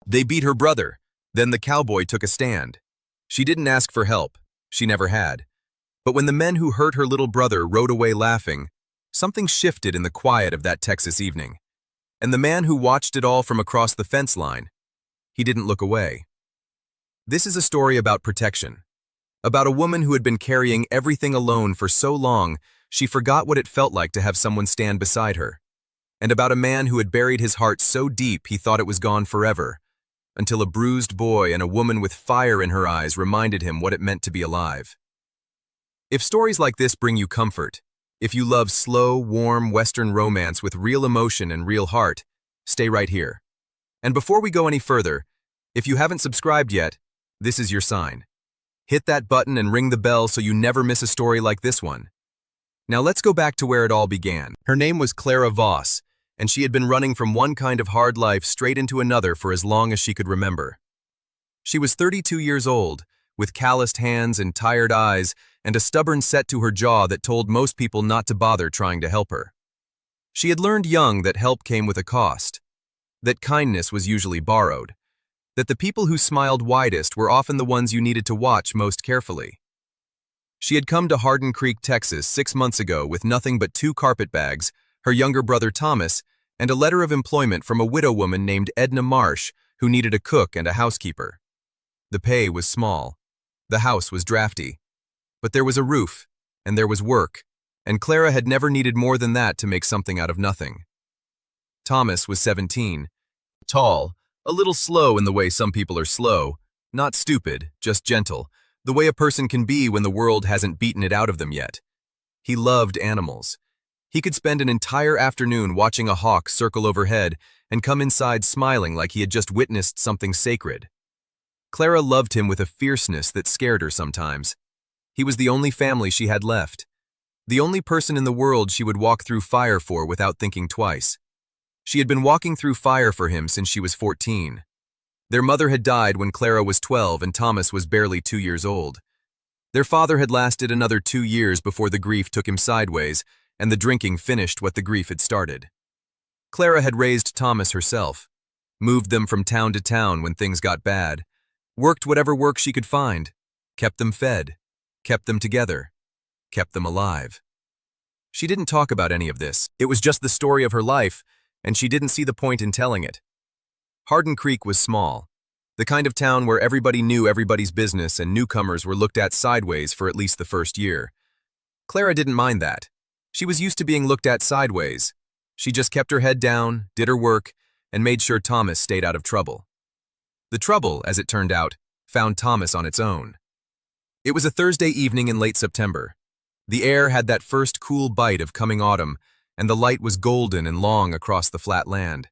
They beat her brother. Then the cowboy took a stand. She didn't ask for help. She never had. But when the men who hurt her little brother rode away laughing, something shifted in the quiet of that Texas evening. And the man who watched it all from across the fence line, he didn't look away. This is a story about protection. About a woman who had been carrying everything alone for so long, she forgot what it felt like to have someone stand beside her. And about a man who had buried his heart so deep he thought it was gone forever, until a bruised boy and a woman with fire in her eyes reminded him what it meant to be alive. If stories like this bring you comfort, if you love slow, warm Western romance with real emotion and real heart, stay right here. And before we go any further, if you haven't subscribed yet, this is your sign. Hit that button and ring the bell so you never miss a story like this one. Now let's go back to where it all began. Her name was Clara Voss, and she had been running from one kind of hard life straight into another for as long as she could remember. She was 32 years old, with calloused hands and tired eyes, and a stubborn set to her jaw that told most people not to bother trying to help her. She had learned young that help came with a cost, that kindness was usually borrowed, that the people who smiled widest were often the ones you needed to watch most carefully. She had come to Hardin Creek, Texas 6 months ago with nothing but 2 carpet bags, her younger brother Thomas, and a letter of employment from a widow woman named Edna Marsh who needed a cook and a housekeeper. The pay was small. The house was drafty. But there was a roof, and there was work, and Clara had never needed more than that to make something out of nothing. Thomas was 17, tall, a little slow in the way some people are slow, not stupid, just gentle, the way a person can be when the world hasn't beaten it out of them yet. He loved animals. He could spend an entire afternoon watching a hawk circle overhead and come inside smiling like he had just witnessed something sacred. Clara loved him with a fierceness that scared her sometimes. He was the only family she had left, the only person in the world she would walk through fire for without thinking twice. She had been walking through fire for him since she was 14. Their mother had died when Clara was 12 and Thomas was barely 2 years old. Their father had lasted another 2 years before the grief took him sideways, and the drinking finished what the grief had started. Clara had raised Thomas herself, moved them from town to town when things got bad, worked whatever work she could find, kept them fed, kept them together, kept them alive. She didn't talk about any of this. It was just the story of her life, and she didn't see the point in telling it. Hardin Creek was small, the kind of town where everybody knew everybody's business and newcomers were looked at sideways for at least the first year. Clara didn't mind that. She was used to being looked at sideways. She just kept her head down, did her work, and made sure Thomas stayed out of trouble. The trouble, as it turned out, found Thomas on its own. It was a Thursday evening in late September. The air had that first cool bite of coming autumn, and the light was golden and long across the flat land.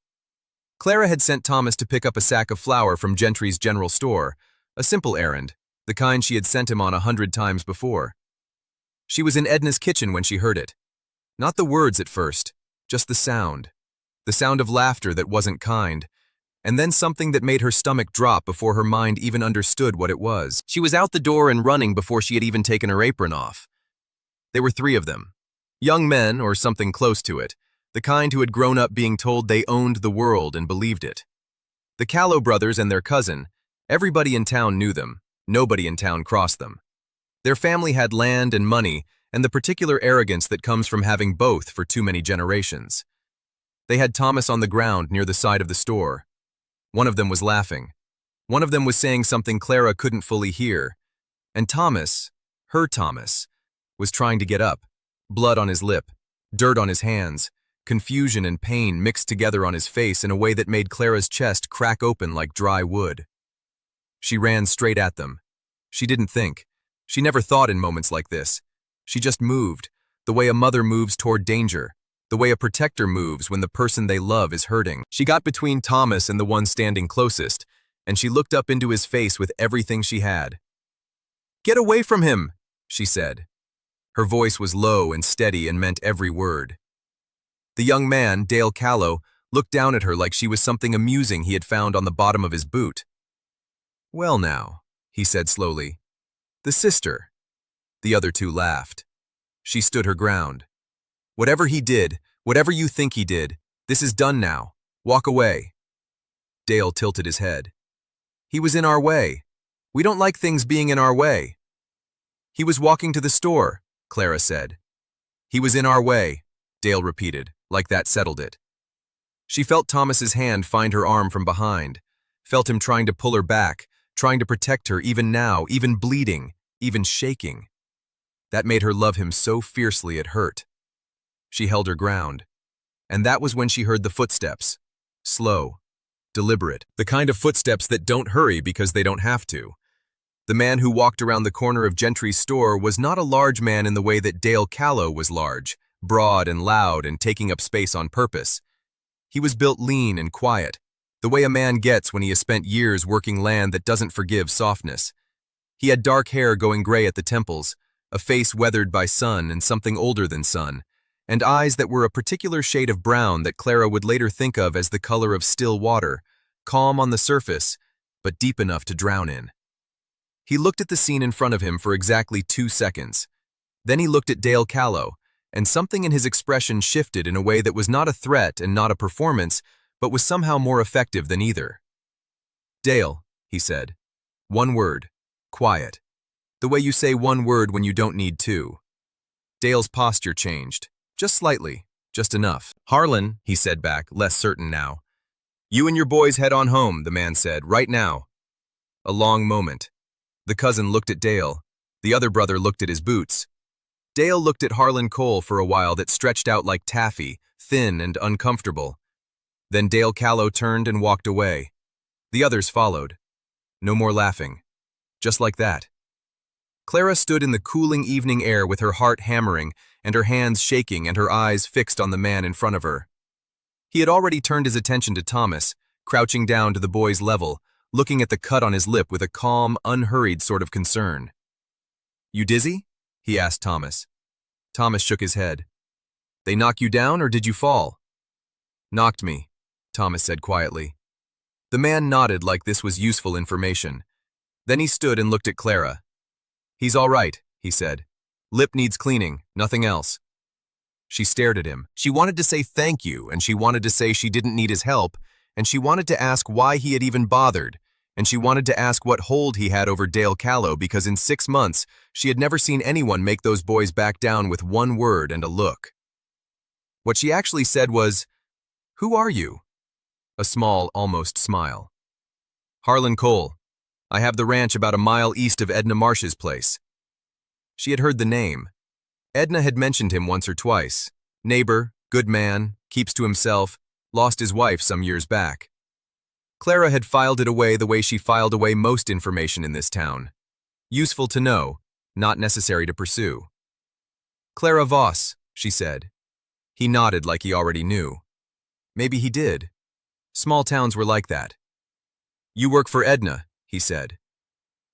Clara had sent Thomas to pick up a sack of flour from Gentry's general store, a simple errand, the kind she had sent him on 100 times before. She was in Edna's kitchen when she heard it. Not the words at first, just the sound of laughter that wasn't kind, and then something that made her stomach drop before her mind even understood what it was. She was out the door and running before she had even taken her apron off. There were 3 of them. Young men, or something close to it, the kind who had grown up being told they owned the world and believed it. The Callow brothers and their cousin, everybody in town knew them, nobody in town crossed them. Their family had land and money, and the particular arrogance that comes from having both for too many generations. They had Thomas on the ground near the side of the store. One of them was laughing. One of them was saying something Clara couldn't fully hear. And Thomas, her Thomas, was trying to get up, blood on his lip, dirt on his hands, confusion and pain mixed together on his face in a way that made Clara's chest crack open like dry wood. She ran straight at them. She didn't think. She never thought in moments like this. She just moved, the way a mother moves toward danger, the way a protector moves when the person they love is hurting. She got between Thomas and the one standing closest, and she looked up into his face with everything she had. "Get away from him," she said. Her voice was low and steady and meant every word. The young man, Dale Callow, looked down at her like she was something amusing he had found on the bottom of his boot. "Well now," he said slowly. "The sister." The other 2 laughed. She stood her ground. "Whatever he did, whatever you think he did, this is done now. Walk away." Dale tilted his head. He was in our way. We don't like things being in our way. He was walking to the store, Clara said. He was in our way, Dale repeated, like that settled it. She felt Thomas's hand find her arm from behind, felt him trying to pull her back, trying to protect her even now, even bleeding, even shaking. That made her love him so fiercely it hurt. She held her ground. And that was when she heard the footsteps. Slow, deliberate, the kind of footsteps that don't hurry because they don't have to. The man who walked around the corner of Gentry's store was not a large man in the way that Dale Callow was large, broad and loud and taking up space on purpose. He was built lean and quiet, the way a man gets when he has spent years working land that doesn't forgive softness. He had dark hair going gray at the temples, a face weathered by sun and something older than sun, and eyes that were a particular shade of brown that Clara would later think of as the color of still water, calm on the surface, but deep enough to drown in. He looked at the scene in front of him for exactly 2 seconds. Then he looked at Dale Callow, and something in his expression shifted in a way that was not a threat and not a performance, but was somehow more effective than either. Dale, he said. One word. Quiet. The way you say one word when you don't need to. Dale's posture changed. Just slightly. Just enough. Harlan, he said back, less certain now. You and your boys head on home, the man said, right now. A long moment. The cousin looked at Dale. The other brother looked at his boots. Dale looked at Harlan Cole for a while that stretched out like taffy, thin and uncomfortable. Then Dale Callow turned and walked away. The others followed. No more laughing. Just like that. Clara stood in the cooling evening air with her heart hammering and her hands shaking and her eyes fixed on the man in front of her. He had already turned his attention to Thomas, crouching down to the boy's level, looking at the cut on his lip with a calm, unhurried sort of concern. You dizzy? He asked Thomas. Thomas shook his head. They knock you down or did you fall? Knocked me, Thomas said quietly. The man nodded like this was useful information. Then he stood and looked at Clara. He's all right, he said. Lip needs cleaning, nothing else. She stared at him. She wanted to say thank you, and she wanted to say she didn't need his help, and she wanted to ask why he had even bothered, and she wanted to ask what hold he had over Dale Callow because in 6 months she had never seen anyone make those boys back down with one word and a look. What she actually said was, "Who are you?" A small, almost smile. Harlan Cole. I have the ranch about a mile east of Edna Marsh's place. She had heard the name. Edna had mentioned him once or twice. Neighbor, good man, keeps to himself, lost his wife some years back. Clara had filed it away the way she filed away most information in this town. Useful to know, not necessary to pursue. Clara Voss, she said. He nodded like he already knew. Maybe he did. Small towns were like that. You work for Edna, he said.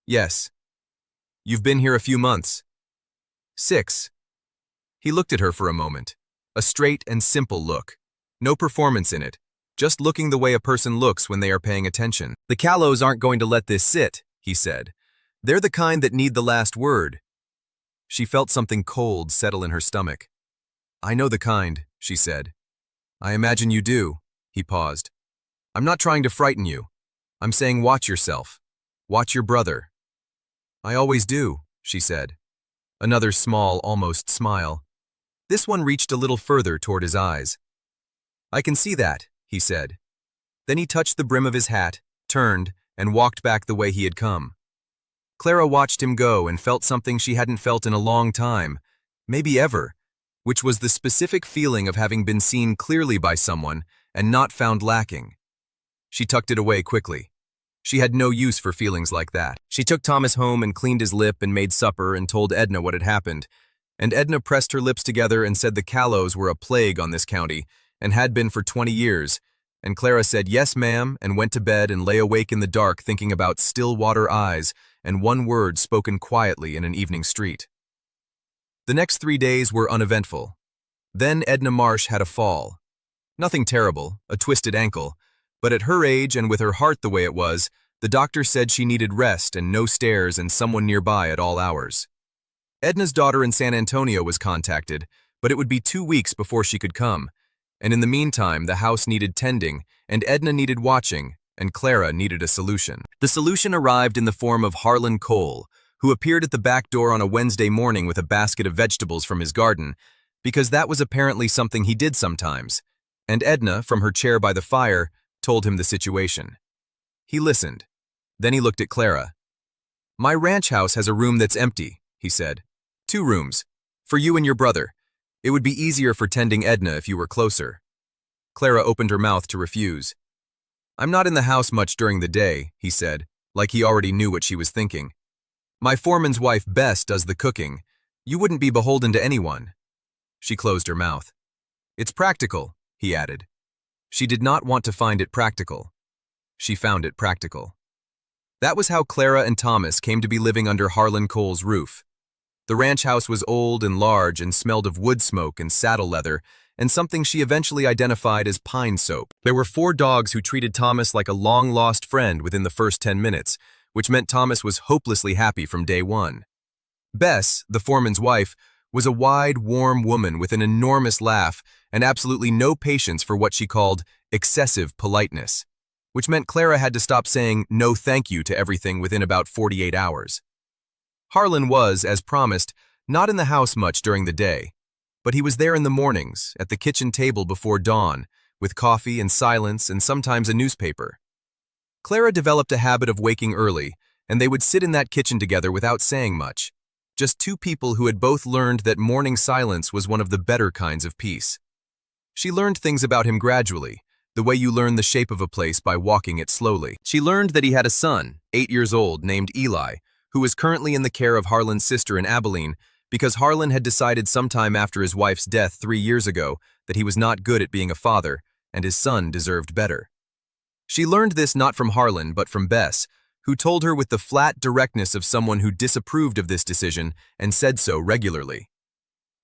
Yes. You've been here a few months. 6. He looked at her for a moment. A straight and simple look. No performance in it. Just looking the way a person looks when they are paying attention. The Callows aren't going to let this sit, he said. They're the kind that need the last word. She felt something cold settle in her stomach. I know the kind, she said. I imagine you do, he paused. I'm not trying to frighten you. I'm saying watch yourself. Watch your brother. I always do, she said. Another small, almost smile. This one reached a little further toward his eyes. I can see that, he said. Then he touched the brim of his hat, turned, and walked back the way he had come. Clara watched him go and felt something she hadn't felt in a long time, maybe ever, which was the specific feeling of having been seen clearly by someone and not found lacking. She tucked it away quickly. She had no use for feelings like that. She took Thomas home and cleaned his lip and made supper and told Edna what had happened. And Edna pressed her lips together and said the Callows were a plague on this county and had been for 20 years. And Clara said, yes, ma'am, and went to bed and lay awake in the dark thinking about still water eyes and one word spoken quietly in an evening street. The next 3 days were uneventful. Then Edna Marsh had a fall. Nothing terrible, a twisted ankle, but at her age and with her heart the way it was, the doctor said she needed rest and no stairs and someone nearby at all hours. Edna's daughter in San Antonio was contacted, but it would be 2 weeks before she could come, and in the meantime the house needed tending, and Edna needed watching, and Clara needed a solution. The solution arrived in the form of Harlan Cole, who appeared at the back door on a Wednesday morning with a basket of vegetables from his garden, because that was apparently something he did sometimes, and Edna, from her chair by the fire, told him the situation. He listened. Then he looked at Clara. "My ranch house has a room that's empty," he said. "2 rooms. For you and your brother. It would be easier for tending Edna if you were closer." Clara opened her mouth to refuse. "I'm not in the house much during the day," he said, like he already knew what she was thinking. "My foreman's wife, Bess, does the cooking. You wouldn't be beholden to anyone." She closed her mouth. "It's practical," he added. She did not want to find it practical. She found it practical. That was how Clara and Thomas came to be living under Harlan Cole's roof. The ranch house was old and large and smelled of wood smoke and saddle leather, and something she eventually identified as pine soap. There were 4 dogs who treated Thomas like a long-lost friend within the first 10 minutes, which meant Thomas was hopelessly happy from day one. Bess, the foreman's wife, was a wide, warm woman with an enormous laugh and absolutely no patience for what she called excessive politeness, which meant Clara had to stop saying no thank you to everything within about 48 hours. Harlan was, as promised, not in the house much during the day, but he was there in the mornings, at the kitchen table before dawn, with coffee and silence and sometimes a newspaper. Clara developed a habit of waking early, and they would sit in that kitchen together without saying much, just 2 people who had both learned that morning silence was one of the better kinds of peace. She learned things about him gradually, the way you learn the shape of a place by walking it slowly. She learned that he had a son, 8 years old, named Eli, who was currently in the care of Harlan's sister in Abilene because Harlan had decided sometime after his wife's death 3 years ago that he was not good at being a father and his son deserved better. She learned this not from Harlan but from Bess, who told her with the flat directness of someone who disapproved of this decision and said so regularly.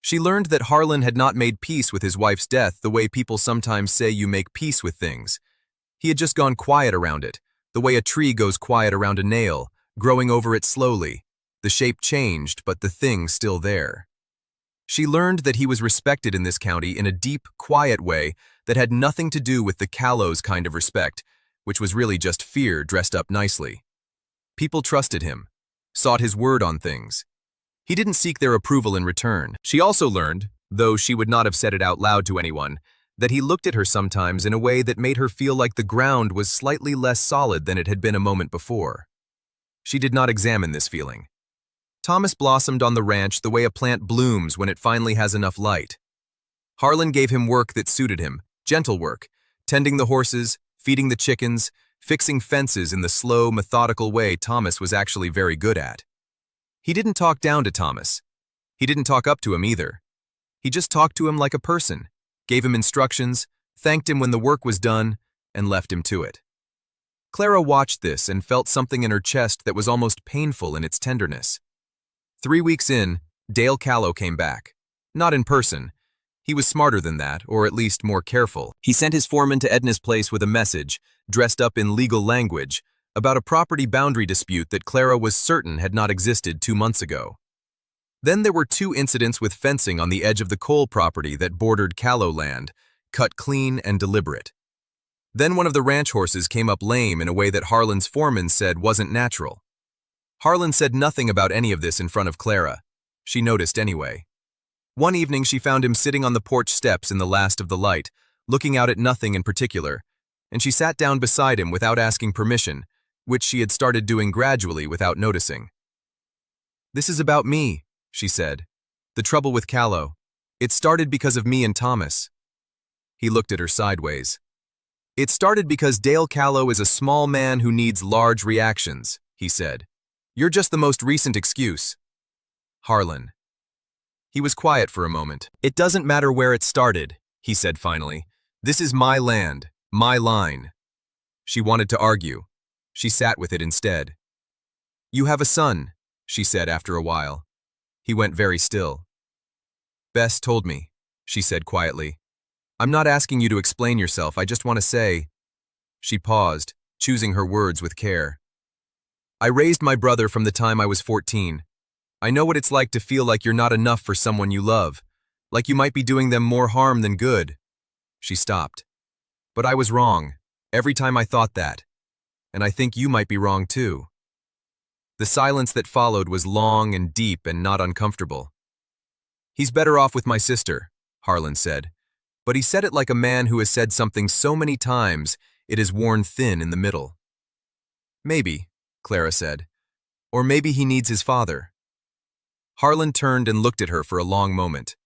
She learned that Harlan had not made peace with his wife's death the way people sometimes say you make peace with things. He had just gone quiet around it, the way a tree goes quiet around a nail, growing over it slowly. The shape changed, but the thing's still there. She learned that he was respected in this county in a deep, quiet way that had nothing to do with the callows kind of respect, which was really just fear dressed up nicely. People trusted him, sought his word on things. He didn't seek their approval in return. She also learned, though she would not have said it out loud to anyone, that he looked at her sometimes in a way that made her feel like the ground was slightly less solid than it had been a moment before. She did not examine this feeling. Thomas blossomed on the ranch the way a plant blooms when it finally has enough light. Harlan gave him work that suited him, gentle work, tending the horses, feeding the chickens, fixing fences in the slow, methodical way Thomas was actually very good at. He didn't talk down to Thomas. He didn't talk up to him either. He just talked to him like a person, gave him instructions, thanked him when the work was done, and left him to it. Clara watched this and felt something in her chest that was almost painful in its tenderness. 3 weeks in, Dale Callow came back. Not in person. He was smarter than that, or at least more careful. He sent his foreman to Edna's place with a message, dressed up in legal language, about a property boundary dispute that Clara was certain had not existed 2 months ago. Then there were 2 incidents with fencing on the edge of the Cole property that bordered Callow land, cut clean and deliberate. Then one of the ranch horses came up lame in a way that Harlan's foreman said wasn't natural. Harlan said nothing about any of this in front of Clara. She noticed anyway. One evening she found him sitting on the porch steps in the last of the light, looking out at nothing in particular, and she sat down beside him without asking permission, which she had started doing gradually without noticing. "This is about me," she said. "The trouble with Callow. It started because of me and Thomas." He looked at her sideways. "It started because Dale Callow is a small man who needs large reactions," he said. "You're just the most recent excuse." Harlan. He was quiet for a moment. "It doesn't matter where it started," he said finally. "This is my land, my line." She wanted to argue. She sat with it instead. "You have a son," she said after a while. He went very still. "Bess told me," she said quietly. "I'm not asking you to explain yourself, I just want to say—" She paused, choosing her words with care. "I raised my brother from the time I was 14. I know what it's like to feel like you're not enough for someone you love, like you might be doing them more harm than good." She stopped. "But I was wrong, every time I thought that. and I think you might be wrong too." The silence that followed was long and deep and not uncomfortable. "He's better off with my sister," Harlan said, but he said it like a man who has said something so many times it is worn thin in the middle. "Maybe," Clara said, "or maybe he needs his father." Harlan turned and looked at her for a long moment.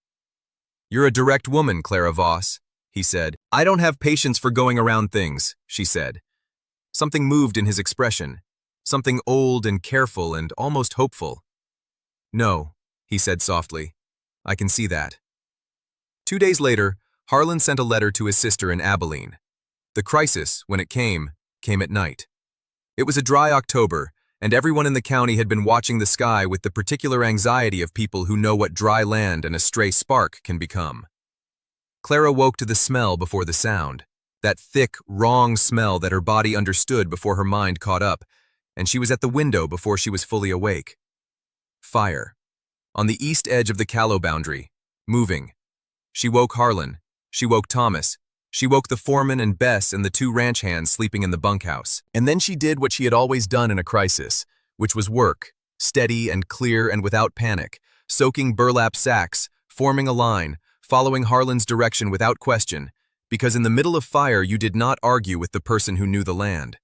"You're a direct woman, Clara Voss," he said. "I don't have patience for going around things," she said. Something moved in his expression, something old and careful and almost hopeful. "No," he said softly. "I can see that." 2 days later, Harlan sent a letter to his sister in Abilene. The crisis, when it came at night. It was a dry October, and everyone in the county had been watching the sky with the particular anxiety of people who know what dry land and a stray spark can become. Clara woke to the smell before the sound, that thick, wrong smell that her body understood before her mind caught up, and she was at the window before she was fully awake. Fire. On the east edge of the callow boundary, moving. She woke Harlan. She woke Thomas. She woke the foreman and Bess and the 2 ranch hands sleeping in the bunkhouse. And then she did what she had always done in a crisis, which was work, steady and clear and without panic, soaking burlap sacks, forming a line, following Harlan's direction without question, because in the middle of fire you did not argue with the person who knew the land.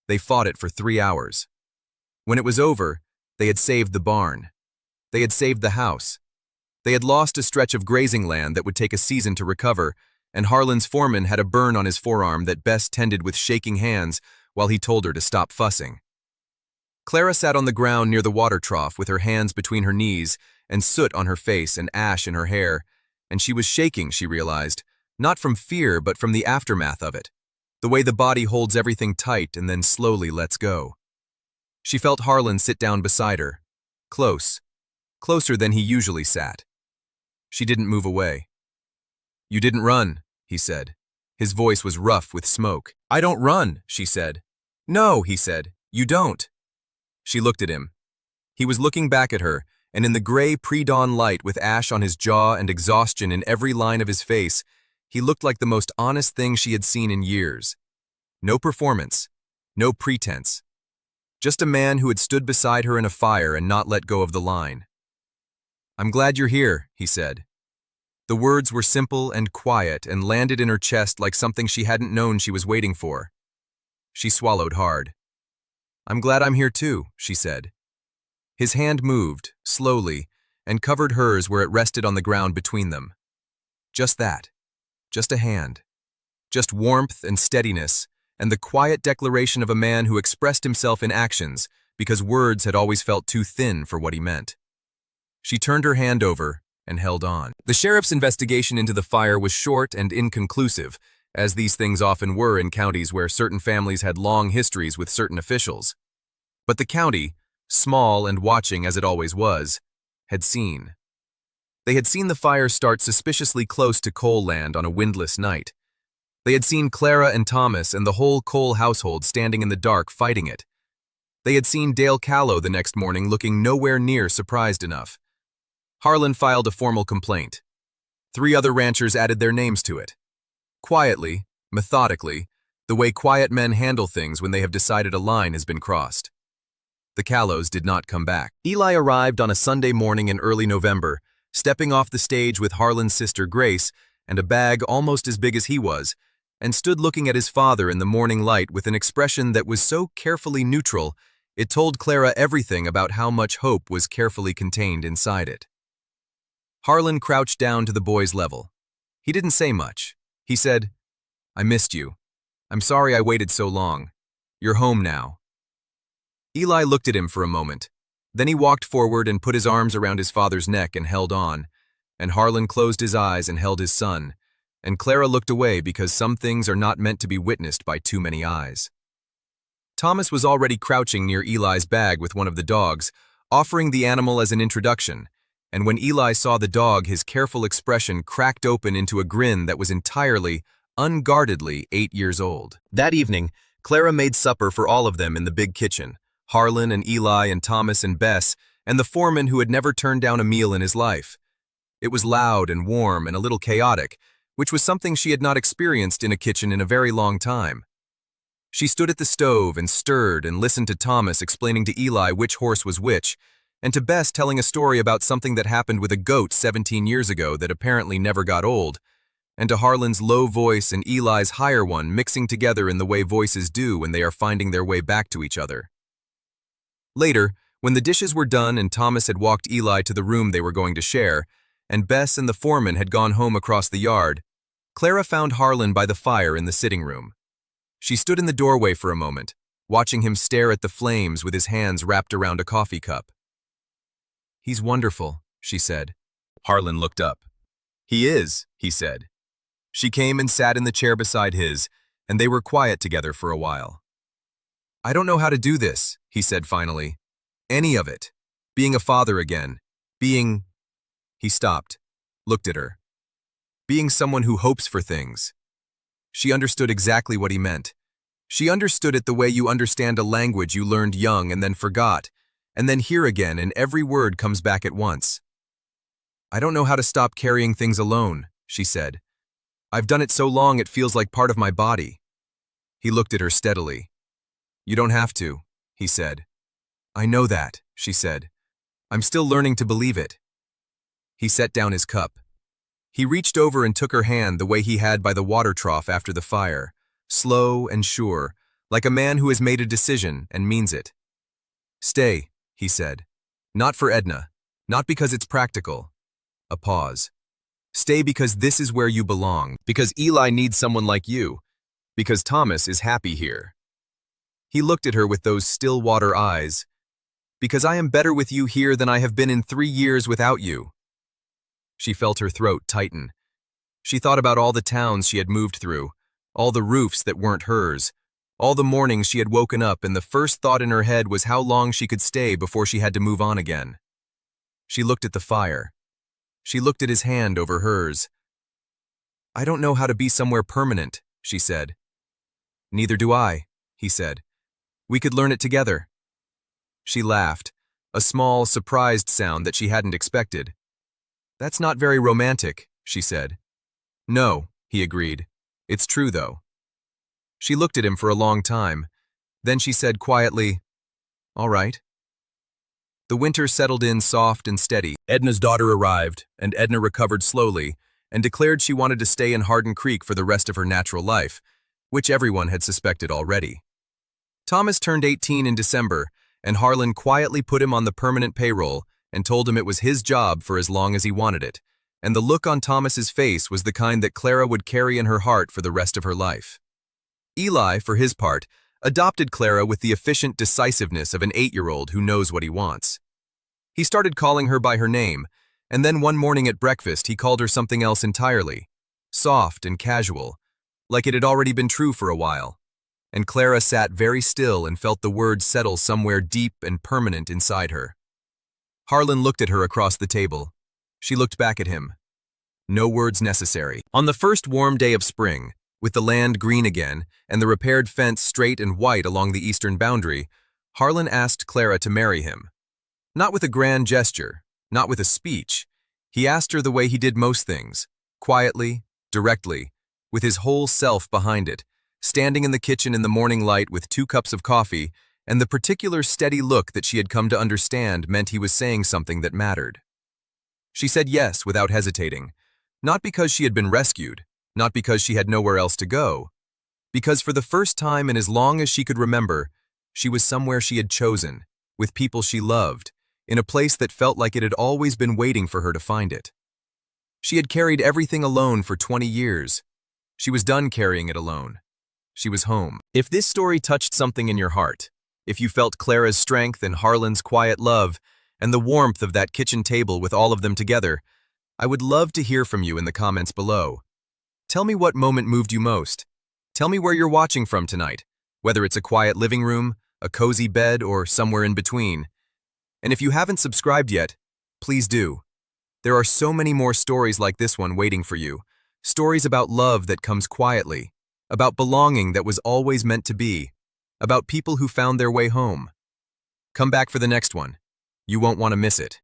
They fought it for 3 hours. When it was over, they had saved the barn. They had saved the house. They had lost a stretch of grazing land that would take a season to recover, and Harlan's foreman had a burn on his forearm that Bess tended with shaking hands while he told her to stop fussing. Clara sat on the ground near the water trough with her hands between her knees and soot on her face and ash in her hair, and she was shaking, she realized, not from fear but from the aftermath of it, the way the body holds everything tight and then slowly lets go. She felt Harlan sit down beside her, closer than he usually sat. She didn't move away. "You didn't run," he said. His voice was rough with smoke. "I don't run," she said. "No," he said, "you don't." She looked at him. He was looking back at her, and in the gray pre-dawn light with ash on his jaw and exhaustion in every line of his face, he looked like the most honest thing she had seen in years. No performance, no pretense. Just a man who had stood beside her in a fire and not let go of the line. "I'm glad you're here," he said. The words were simple and quiet and landed in her chest like something she hadn't known she was waiting for. She swallowed hard. "I'm glad I'm here too," she said. His hand moved, slowly, and covered hers where it rested on the ground between them. Just that. Just a hand. Just warmth and steadiness, and the quiet declaration of a man who expressed himself in actions because words had always felt too thin for what he meant. She turned her hand over and held on. The sheriff's investigation into the fire was short and inconclusive, as these things often were in counties where certain families had long histories with certain officials. But the county, small and watching as it always was, had seen. They had seen the fire start suspiciously close to Cole land on a windless night. They had seen Clara and Thomas and the whole Cole household standing in the dark fighting it. They had seen Dale Callow the next morning looking nowhere near surprised enough. Harlan filed a formal complaint. 3 other ranchers added their names to it. Quietly, methodically, the way quiet men handle things when they have decided a line has been crossed. The Callows did not come back. Eli arrived on a Sunday morning in early November, stepping off the stage with Harlan's sister Grace and a bag almost as big as he was, and stood looking at his father in the morning light with an expression that was so carefully neutral, it told Clara everything about how much hope was carefully contained inside it. Harlan crouched down to the boy's level. He didn't say much. He said, "I missed you. I'm sorry I waited so long. You're home now." Eli looked at him for a moment. Then he walked forward and put his arms around his father's neck and held on, and Harlan closed his eyes and held his son, and Clara looked away because some things are not meant to be witnessed by too many eyes. Thomas was already crouching near Eli's bag with one of the dogs, offering the animal as an introduction, and when Eli saw the dog, his careful expression cracked open into a grin that was entirely, unguardedly 8 years old. That evening, Clara made supper for all of them in the big kitchen, Harlan and Eli and Thomas and Bess, and the foreman who had never turned down a meal in his life. It was loud and warm and a little chaotic, which was something she had not experienced in a kitchen in a very long time. She stood at the stove and stirred and listened to Thomas explaining to Eli which horse was which, and to Bess telling a story about something that happened with a goat 17 years ago that apparently never got old, and to Harlan's low voice and Eli's higher one mixing together in the way voices do when they are finding their way back to each other. Later, when the dishes were done and Thomas had walked Eli to the room they were going to share, and Bess and the foreman had gone home across the yard, Clara found Harlan by the fire in the sitting room. She stood in the doorway for a moment, watching him stare at the flames with his hands wrapped around a coffee cup. "He's wonderful," she said. Harlan looked up. "He is," he said. She came and sat in the chair beside his, and they were quiet together for a while. "I don't know how to do this," he said finally. "Any of it. Being a father again. Being—" He stopped, looked at her. "Being someone who hopes for things." She understood exactly what he meant. She understood it the way you understand a language you learned young and then forgot, and then hear again and every word comes back at once. "I don't know how to stop carrying things alone," she said. "I've done it so long it feels like part of my body." He looked at her steadily. "You don't have to," he said. "I know that," she said. "I'm still learning to believe it." He set down his cup. He reached over and took her hand the way he had by the water trough after the fire, slow and sure, like a man who has made a decision and means it. "Stay," he said. "Not for Edna. Not because it's practical." A pause. "Stay because this is where you belong, because Eli needs someone like you, because Thomas is happy here." He looked at her with those still water eyes. "Because I am better with you here than I have been in 3 years without you." She felt her throat tighten. She thought about all the towns she had moved through, all the roofs that weren't hers, all the mornings she had woken up and the first thought in her head was how long she could stay before she had to move on again. She looked at the fire. She looked at his hand over hers. "I don't know how to be somewhere permanent," she said. "Neither do I," he said. "We could learn it together." She laughed, a small, surprised sound that she hadn't expected. "That's not very romantic," she said. "No," he agreed. "It's true, though." She looked at him for a long time. Then she said quietly, "All right." The winter settled in soft and steady. Edna's daughter arrived, and Edna recovered slowly and declared she wanted to stay in Hardin Creek for the rest of her natural life, which everyone had suspected already. Thomas turned 18 in December, and Harlan quietly put him on the permanent payroll and told him it was his job for as long as he wanted it, and the look on Thomas's face was the kind that Clara would carry in her heart for the rest of her life. Eli, for his part, adopted Clara with the efficient decisiveness of an 8-year-old who knows what he wants. He started calling her by her name, and then one morning at breakfast he called her something else entirely, soft and casual, like it had already been true for a while. And Clara sat very still and felt the words settle somewhere deep and permanent inside her. Harlan looked at her across the table. She looked back at him. No words necessary. On the first warm day of spring, with the land green again and the repaired fence straight and white along the eastern boundary, Harlan asked Clara to marry him. Not with a grand gesture, not with a speech. He asked her the way he did most things, quietly, directly, with his whole self behind it, standing in the kitchen in the morning light with 2 cups of coffee, and the particular steady look that she had come to understand meant he was saying something that mattered. She said yes without hesitating, not because she had been rescued, not because she had nowhere else to go, because for the first time in as long as she could remember, she was somewhere she had chosen, with people she loved, in a place that felt like it had always been waiting for her to find it. She had carried everything alone for 20 years. She was done carrying it alone. She was home. If this story touched something in your heart, if you felt Clara's strength and Harlan's quiet love, and the warmth of that kitchen table with all of them together, I would love to hear from you in the comments below. Tell me what moment moved you most. Tell me where you're watching from tonight, whether it's a quiet living room, a cozy bed, or somewhere in between. And if you haven't subscribed yet, please do. There are so many more stories like this one waiting for you. Stories about love that comes quietly, about belonging that was always meant to be, about people who found their way home. Come back for the next one. You won't want to miss it.